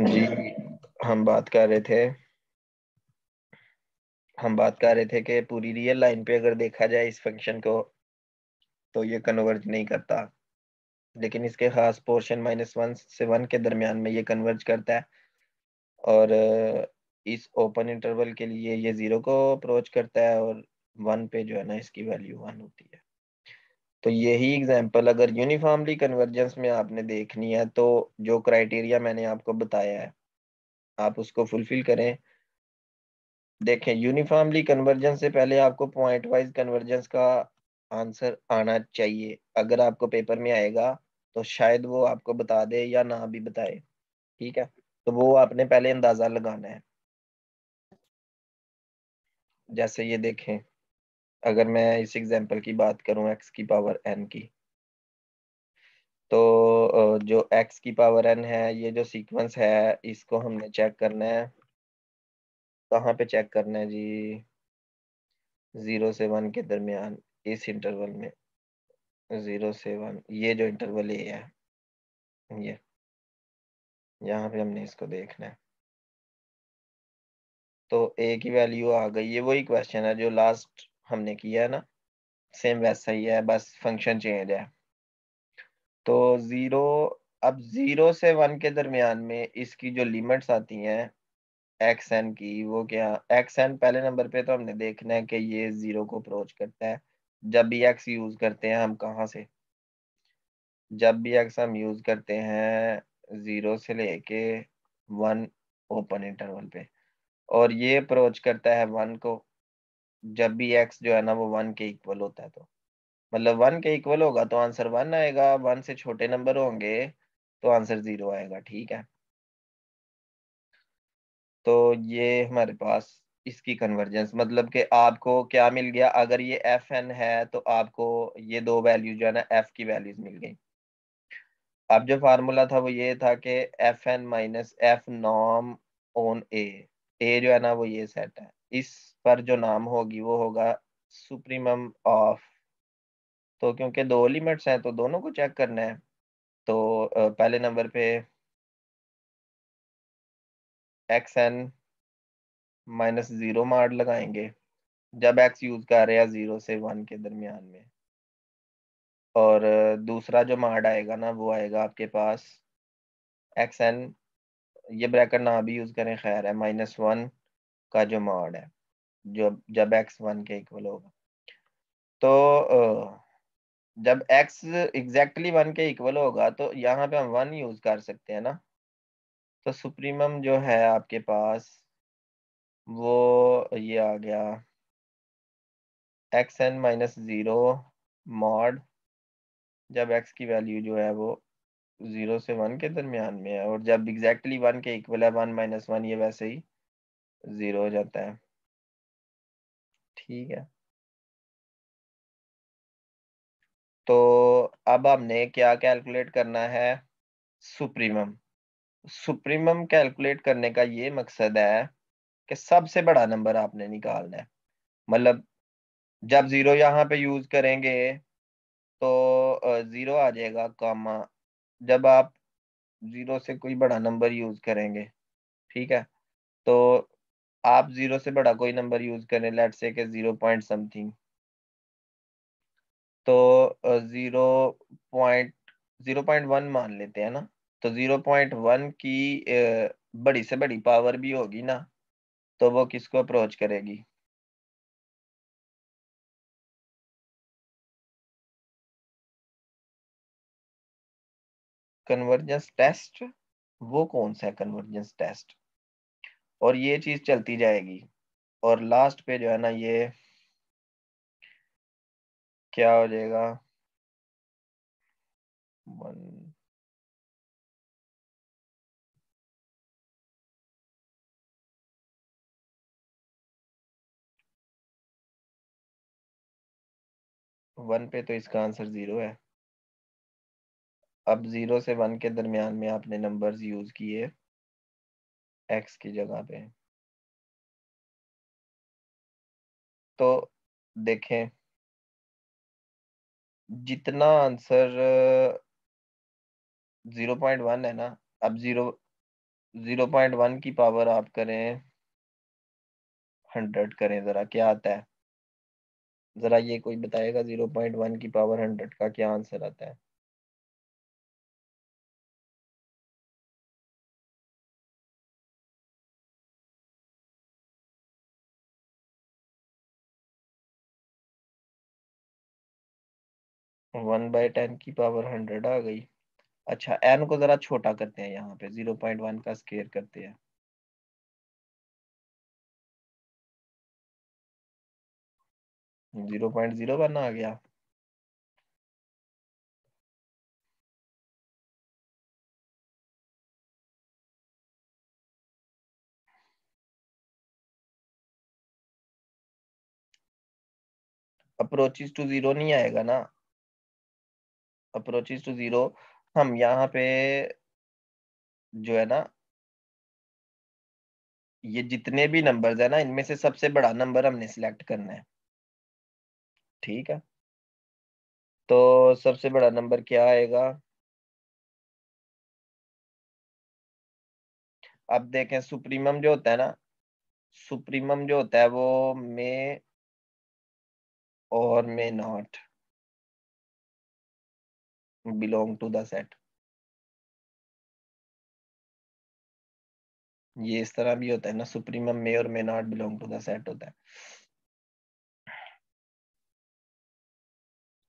जी, हम बात कर रहे थे हम बात कर रहे थे कि पूरी रियल लाइन पे अगर देखा जाए इस फंक्शन को, तो ये कन्वर्ज नहीं करता। लेकिन इसके खास पोर्शन -1 से 1 के दरमियान में ये कन्वर्ज करता है। और इस ओपन इंटरवल के लिए ये 0 को अप्रोच करता है, और 1 पे जो है ना इसकी वैल्यू 1 होती है। तो यही एग्जांपल अगर यूनिफॉर्मली कन्वर्जेंस में आपने देखनी है, तो जो क्राइटेरिया मैंने आपको बताया है, आप उसको फुलफिल करें। देखें, यूनिफॉर्मली कन्वर्जेंस से पहले आपको पॉइंट वाइज कन्वर्जेंस का आंसर आना चाहिए। अगर आपको पेपर में आएगा तो शायद वो आपको बता दे या ना भी बताए। ठीक है, तो वो आपने पहले अंदाजा लगाना है। जैसे ये देखें, अगर मैं इस एग्जांपल की बात करूं x की पावर n की, तो जो x की पावर n है, ये जो सीक्वेंस है, इसको हमने चेक करना है। कहाँ पे चेक करना है जी? 0 से 1 के दरमियान, इस इंटरवल में। 0 से 1, ये जो इंटरवल ए है, ये यहाँ पे हमने इसको देखना है। तो ए की वैल्यू आ गई। ये वही क्वेश्चन है जो लास्ट हमने किया है ना, सेम वैसा ही है, बस फंक्शन चेंज है। तो 0, अब 0 से 1 के दरमियान में इसकी जो लिमिट्स आती हैं एक्स एन की, वो क्या? एक्स एन पहले नंबर पे तो हमने देखना है कि ये 0 को अप्रोच करता है। जब भी एक्स यूज करते हैं हम, कहाँ से? जब भी एक्स हम यूज करते हैं 0 से लेके 1 ओपन इंटरवल पे, और ये अप्रोच करता है 1 को जब भी एक्स जो है ना वो 1 के इक्वल होता है। तो मतलब 1 के इक्वल होगा तो आंसर 1 आएगा, 1 से छोटे नंबर होंगे तो आंसर 0 आएगा। ठीक है, तो ये हमारे पास इसकी कन्वर्जेंस, मतलब कि आपको क्या मिल गया? अगर ये एफ एन है तो आपको ये दो वैल्यू जो है ना एफ की वैल्यूज मिल गई। अब जो फार्मूला था वो ये था कि F N minus F norm on A जो है ना वो ये सेट है, इस पर जो नाम होगी वो होगा सुप्रीमम ऑफ। तो क्योंकि दो लिमिट्स हैं तो दोनों को चेक करना है। तो पहले नंबर पे एक्स एन -0 मार्ड लगाएंगे जब एक्स यूज कर रहे हैं 0 से 1 के दरमियान में। और दूसरा जो मार्ड आएगा ना वो आएगा आपके पास एक्स एन, ये ब्रैकेट ना भी यूज करें खैर है, -1 का जो मॉड है, जो जब एक्स 1 के इक्वल होगा। तो जब एक्स एग्जैक्टली 1 के इक्वल होगा तो यहाँ पे हम 1 यूज कर सकते हैं ना। तो सुप्रीमम जो है आपके पास वो ये आ गया एक्स एन -0 मॉड जब एक्स की वैल्यू जो है वो 0 से 1 के दरमियान में है, और जब एग्जैक्टली 1 के इक्वल है 1 - 1, ये वैसे ही 0 हो जाता है। ठीक है, तो अब हमने क्या कैलकुलेट करना है? सुप्रीमम। सुप्रीमम कैलकुलेट करने का ये मकसद है कि सबसे बड़ा नंबर आपने निकालना है। मतलब जब 0 यहाँ पे यूज करेंगे तो 0 आ जाएगा, कॉमा। जब आप 0 से कोई बड़ा नंबर यूज करेंगे, ठीक है, तो आप 0 से बड़ा कोई नंबर यूज करें, लेट्स से कि 0 पॉइंट समथिंग, तो 0.1 मान लेते हैं ना। तो 0.1 की बड़ी से बड़ी पावर भी होगी ना, तो वो किसको अप्रोच करेगी? Convergence test. वो कौन सा है कन्वर्जेंस टेस्ट? और ये चीज चलती जाएगी, और लास्ट पे जो है ना ये क्या हो जाएगा? 1 1 पे तो इसका आंसर 0 है। अब 0 से 1 के दरमियान में आपने नंबर्स यूज किए एक्स की जगह पे। तो देखें, जितना आंसर 0.1 है ना, अब 0 0.1 की पावर आप करें 100 करें, जरा क्या आता है? जरा ये कोई बताएगा 0.1 की पावर 100 का क्या आंसर आता है? 1/10 की पावर 100 आ गई। अच्छा, एन को जरा छोटा करते हैं, यहाँ पे 0.1 का स्केयर करते हैं। 0.01 आ गया। अप्रोचेस टू जीरो नहीं आएगा ना? अप्रोचेस टू जीरो, हम यहाँ पे जो है ना, ये जितने भी नंबर्स है ना, इनमें से सबसे बड़ा नंबर हमने सिलेक्ट करना है। ठीक है, तो सबसे बड़ा नंबर क्या आएगा? अब देखें, सुप्रीमम जो होता है ना, सुप्रीमम जो होता है वो may or may not belong to the set. ये इस तरह भी होता है ना, supremum may or may not belong to the set होता है।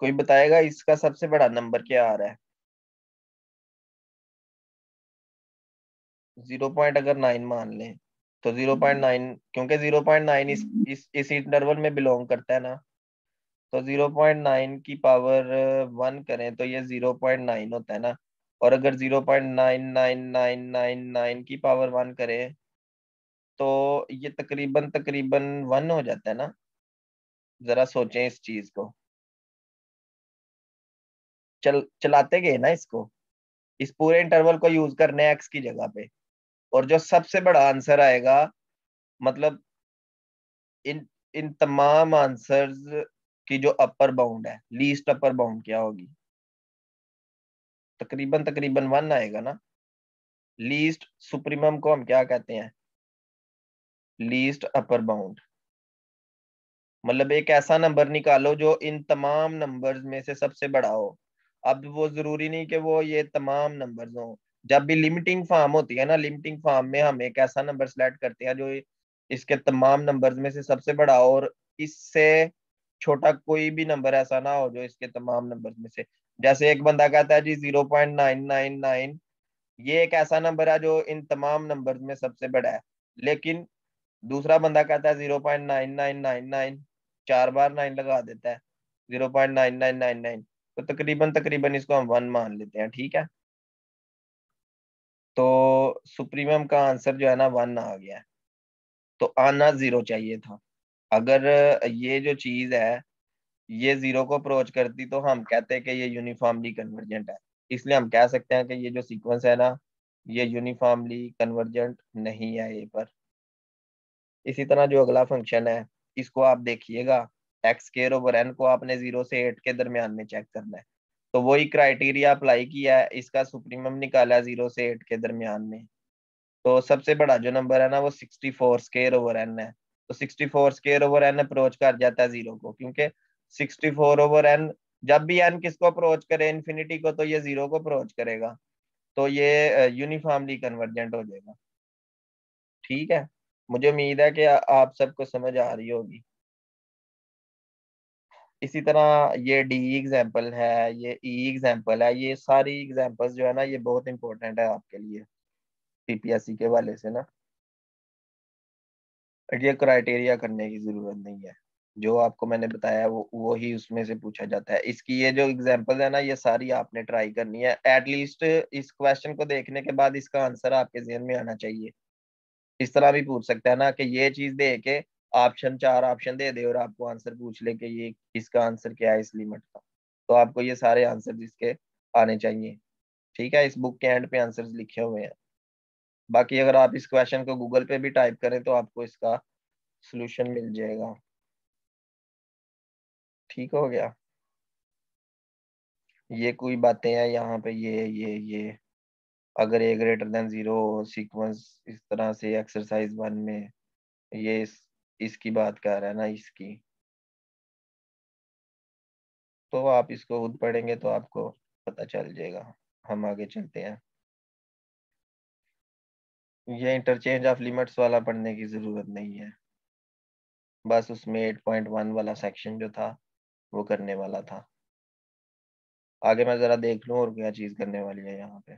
कोई बताएगा इसका सबसे बड़ा नंबर क्या आ रहा है? 0.9 मान लें, तो 0.9, क्योंकि 0.9 इस इंटरवल में बिलोंग करता है ना, तो 0.9 की पावर 1 करें तो ये 0.9 होता है ना। और अगर 0.99999 की पावर 1 करें तो ये तकरीबन तकरीबन 1 हो जाता है ना। जरा सोचें इस चीज को। चलाते गए ना इसको, इस पूरे इंटरवल को यूज करने एक्स की जगह पे, और जो सबसे बड़ा आंसर आएगा, मतलब इन इन तमाम आंसर्स की जो अपर बाउंड है, लीस्ट अपर बाउंड क्या होगी? तकरीबन तकरीबन 1 आएगा ना। लीस्ट सुप्रीमम को हम क्या कहते हैं? Least upper bound. मतलब एक ऐसा नंबर निकालो जो इन तमाम नंबर्स में से सबसे बड़ा हो। अब वो जरूरी नहीं कि वो ये तमाम नंबर्स हो। जब भी लिमिटिंग फॉर्म होती है ना, लिमिटिंग फॉर्म में हम एक ऐसा नंबर सेलेक्ट करते हैं जो इसके तमाम नंबर्स में से सबसे बड़ा हो, और इससे छोटा कोई भी नंबर ऐसा ना हो जो इसके तमाम नंबर्स में से। जैसे एक बंदा कहता है जी 0.999, ये एक ऐसा नंबर है जो इन तमाम नंबर्स में सबसे बड़ा है। लेकिन दूसरा बंदा कहता है 0.9999, 4 बार 9 लगा देता है, 0.9999, तो तकरीबन तकरीबन इसको हम 1 मान लेते हैं। ठीक है, तो सुप्रीमम का आंसर जो है ना 1 आ गया है। तो आना 0 चाहिए था। अगर ये जो चीज है ये 0 को अप्रोच करती तो हम कहते हैं कि ये यूनिफॉर्मली कन्वर्जेंट है। इसलिए हम कह सकते हैं कि ये जो सीक्वेंस है ना, ये यूनिफॉर्मली कन्वर्जेंट नहीं है ए पर। इसी तरह जो अगला फंक्शन है, इसको आप देखिएगा, एक्स स्केयर ओवर एन को आपने 0 से 8 के दरमियान में चेक करना है। तो वही क्राइटेरिया अप्लाई किया है, इसका सुप्रीमम निकाला है 0 से 8 के दरमियान में। तो सबसे बड़ा जो नंबर है ना वो 64 स्केयर ओवर एन है। तो 64 स्केयर ओवर एन अप्रोच कर जाता है 0 को, क्योंकि 64 ओवर एन, जब भी एन किसको अप्रोच करे, इन्फिनिटी को, तो ये 0 को अप्रोच करेगा। तो ये यूनिफॉर्मली कन्वर्जेंट हो जाएगा। ठीक है, मुझे उम्मीद है कि आप सबको समझ आ रही होगी। इसी तरह ये डी एग्जाम्पल है, ये ई एग्जाम्पल है, ये सारी एग्जाम्पल्स जो है ना ये बहुत इंपॉर्टेंट है आपके लिए सीपीएसई के वाले से ना। ये क्राइटेरिया करने की जरूरत नहीं है, जो आपको मैंने बताया वो ही उसमें से पूछा जाता है। इसकी ये जो एग्जाम्पल है ना, ये सारी आपने ट्राई करनी है। एटलीस्ट इस क्वेश्चन को देखने के बाद इसका आंसर आपके जहन में आना चाहिए। इस तरह भी पूछ सकता है ना कि ये चीज दे के ऑप्शन, 4 ऑप्शन दे दे और आपको आंसर पूछ ले कि ये इसका आंसर क्या है इस लिमिट का। तो आपको ये सारे आंसर इसके आने चाहिए। ठीक है, इस बुक के एंड पे आंसर्स लिखे हुए हैं। बाकी अगर आप इस क्वेश्चन को गूगल पे भी टाइप करें तो आपको इसका सॉल्यूशन मिल जाएगा। ठीक हो गया। ये कोई बातें हैं यहाँ पे, ये अगर ए ग्रेटर देन 0 सीक्वेंस इस तरह से एक्सरसाइज 1 में, ये इसकी बात कर रहा है ना, इसकी। तो आप इसको खुद पढ़ेंगे तो आपको पता चल जाएगा। हम आगे चलते हैं। ये इंटरचेंज ऑफ लिमिट्स वाला पढ़ने की जरूरत नहीं है, बस उसमें 8.1 वाला सेक्शन जो था वो करने वाला था। आगे मैं जरा देख लूं और क्या चीज करने वाली है यहाँ पे।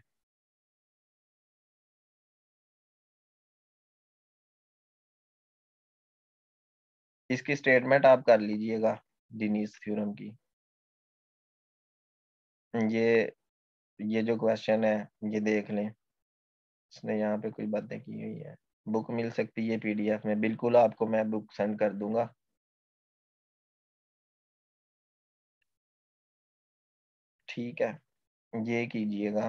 इसकी स्टेटमेंट आप कर लीजिएगा, डिनीज थ्योरम की। ये ये जो क्वेश्चन है ये देख लें, इसने यहाँ पे कोई बातें की हुई है। बुक मिल सकती है पीडीएफ में, बिल्कुल आपको मैं बुक सेंड कर दूंगा। ठीक है, ये कीजिएगा,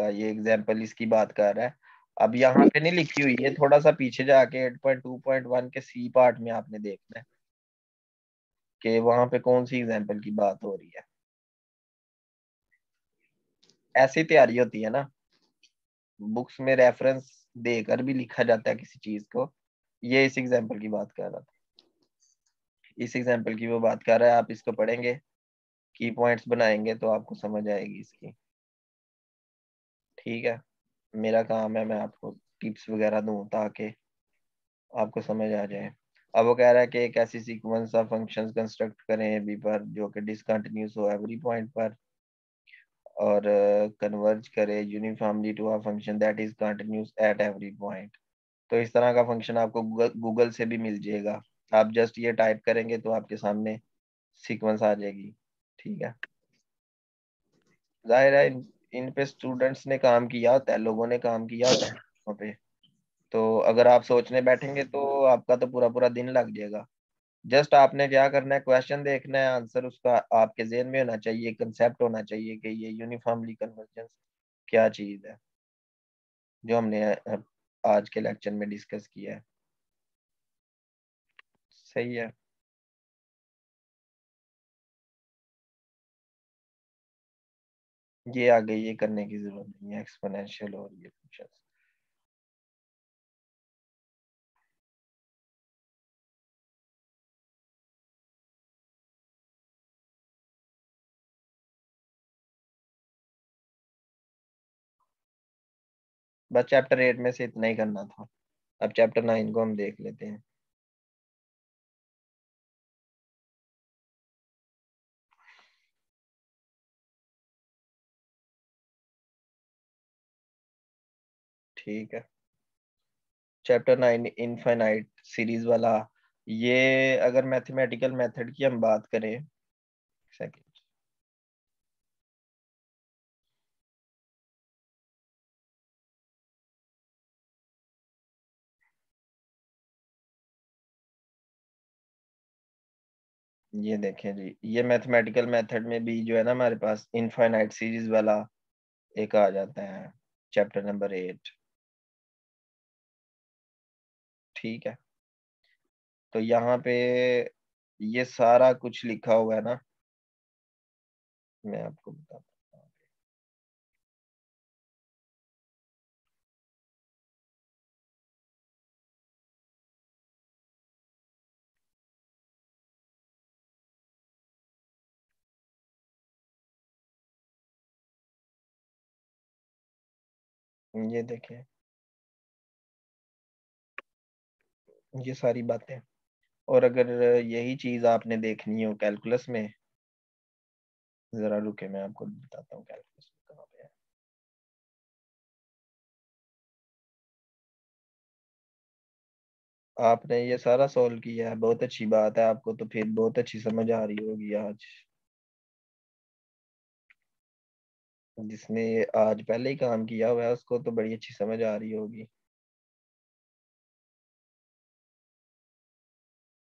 ये एग्जाम्पल इसकी बात कर रहा है। अब यहाँ पे नहीं लिखी हुई है, थोड़ा सा पीछे जाके 8.2.1 के सी पार्ट में आपने देखना है कि वहां पे कौन सी एग्जाम्पल की बात हो रही है। ऐसी तैयारी होती है ना, बुक्स में रेफरेंस देकर भी लिखा जाता है किसी चीज को। ये इस एग्जाम्पल की बात कर रहा था, इस एग्जाम्पल की वो बात कर रहा है। आप इसको पढ़ेंगे, की पॉइंट्स बनाएंगे तो आपको समझ आएगी इसकी। ठीक है, मेरा काम है मैं आपको टिप्स वगैरह दूं ताकि आपको समझ आ जाए। अब वो कह रहा है कि एक ऐसी सीक्वेंस ऑफ फंक्शंस कंस्ट्रक्ट करें बी पर जो कि डिसकंटिन्यूस हो एवरी पॉइंट पर, और कन्वर्ज करे uniformly to a function that is continuous at every point. तो इस तरह का फंक्शन आपको गूगल से भी मिल जाएगा। आप जस्ट ये टाइप करेंगे तो आपके सामने सीक्वेंस आ जाएगी। ठीक है, जाहिर है इन पे स्टूडेंट्स ने काम किया होता है, लोगों ने काम किया होता है वहाँ पे। तो अगर आप सोचने बैठेंगे तो आपका तो पूरा पूरा दिन लग जाएगा। जस्ट आपने क्या करना है, क्वेश्चन देखना है, आंसर उसका आपके जेहन में होना चाहिए, कंसेप्ट होना चाहिए कि ये यूनिफॉर्मली कन्वर्जेंस क्या चीज है, जो हमने आज के लेक्चर में डिस्कस किया है। सही है। ये आगे ये करने की जरूरत नहीं है, एक्सपोनेंशियल और ये फंक्शंस। बस चैप्टर 8 में से इतना ही करना था। अब चैप्टर 9 को हम देख लेते हैं। ठीक है, चैप्टर 9 इनफाइनाइट सीरीज वाला। ये अगर मैथमेटिकल मेथड की हम बात करें, सेकंड, ये देखें जी, ये मैथमेटिकल मेथड में भी जो है ना हमारे पास इनफाइनाइट सीरीज वाला एक आ जाता है, चैप्टर नंबर 8। ठीक है, तो यहाँ पे ये सारा कुछ लिखा हुआ है ना, मैं आपको बताता हूँ। ये देखें, ये सारी बातें। और अगर यही चीज आपने देखनी हो कैलकुलस में, जरा रुके मैं आपको बताता हूँ कैलकुलस में कहाँ पे है। आपने ये सारा सॉल्व किया है, बहुत अच्छी बात है, आपको तो फिर बहुत अच्छी समझ आ रही होगी आज। जिसने ये आज पहले ही काम किया हुआ है उसको तो बड़ी अच्छी समझ आ रही होगी।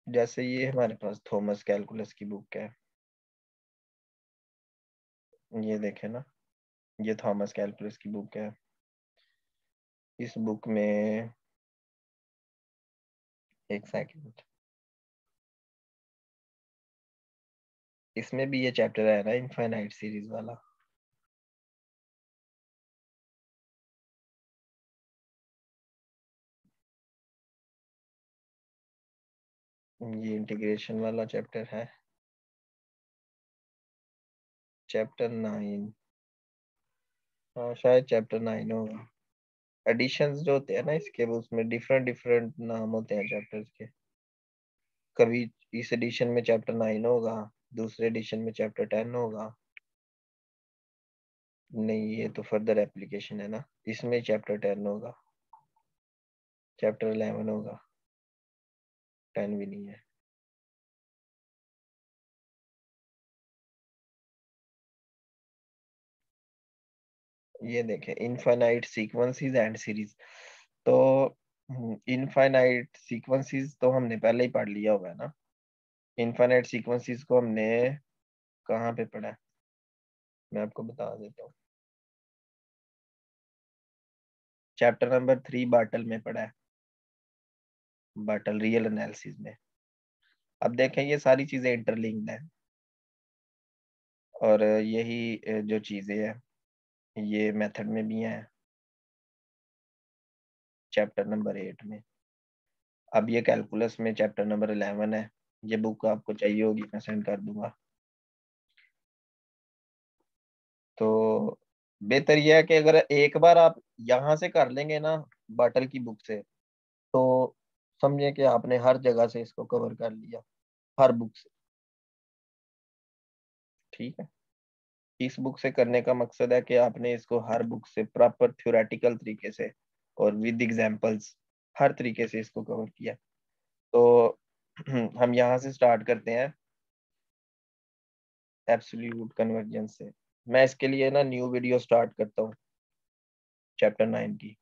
जैसे ये हमारे पास थॉमस कैलकुलस की बुक है, ये देखे ना, ये थॉमस कैलकुलस की बुक है। इस बुक में, एक सेकंड, इसमें भी ये चैप्टर है ना इनफाइनाइट सीरीज वाला। ये इंटीग्रेशन वाला चैप्टर है, चैप्टर 9। हाँ शायद चैप्टर 9 होगा। एडिशंस जो होते हैं ना इसके, वो उसमें डिफरेंट डिफरेंट नाम होते हैं चैप्टर्स के। कभी इस एडिशन में चैप्टर 9 होगा, दूसरे एडिशन में चैप्टर 10 होगा। नहीं, ये तो फर्दर एप्लीकेशन है ना, इसमें चैप्टर 10 होगा, चैप्टर 11 होगा, 10 भी नहीं है। ये देखें, इनफाइनाइट सीक्वेंसेस एंड सीरीज। तो इनफाइनाइट सीक्वेंसेस तो हमने पहले ही पढ़ लिया हुआ है ना। इनफाइनाइट सीक्वेंसेस को हमने कहाँ पे पढ़ा है, मैं आपको बता देता हूँ। चैप्टर नंबर 3 बाटल में पढ़ा है, बाटल रियल एनालिसिस में। अब देखें, ये सारी चीजें इंटरलिंक्ड हैं, और यही जो चीजें हैं ये मेथड में भी हैं, चैप्टर नंबर 8 में। अब ये कैलकुलस में चैप्टर नंबर 11 है। ये बुक आपको चाहिए होगी, मैं सेंड कर दूंगा। तो बेहतर यह है कि अगर एक बार आप यहाँ से कर लेंगे ना, बाटल की बुक से, तो समझे कि आपने हर जगह से इसको कवर कर लिया, हर बुक से। ठीक है, इस बुक से करने का मकसद है कि आपने इसको हर बुक से प्रॉपर थ्योरेटिकल तरीके से और विद एग्जांपल्स हर तरीके से इसको कवर किया। तो हम यहाँ से स्टार्ट करते हैं, एब्सोल्यूट कन्वर्जेंस से। मैं इसके लिए ना न्यू वीडियो स्टार्ट करता हूँ चैप्टर 9 की।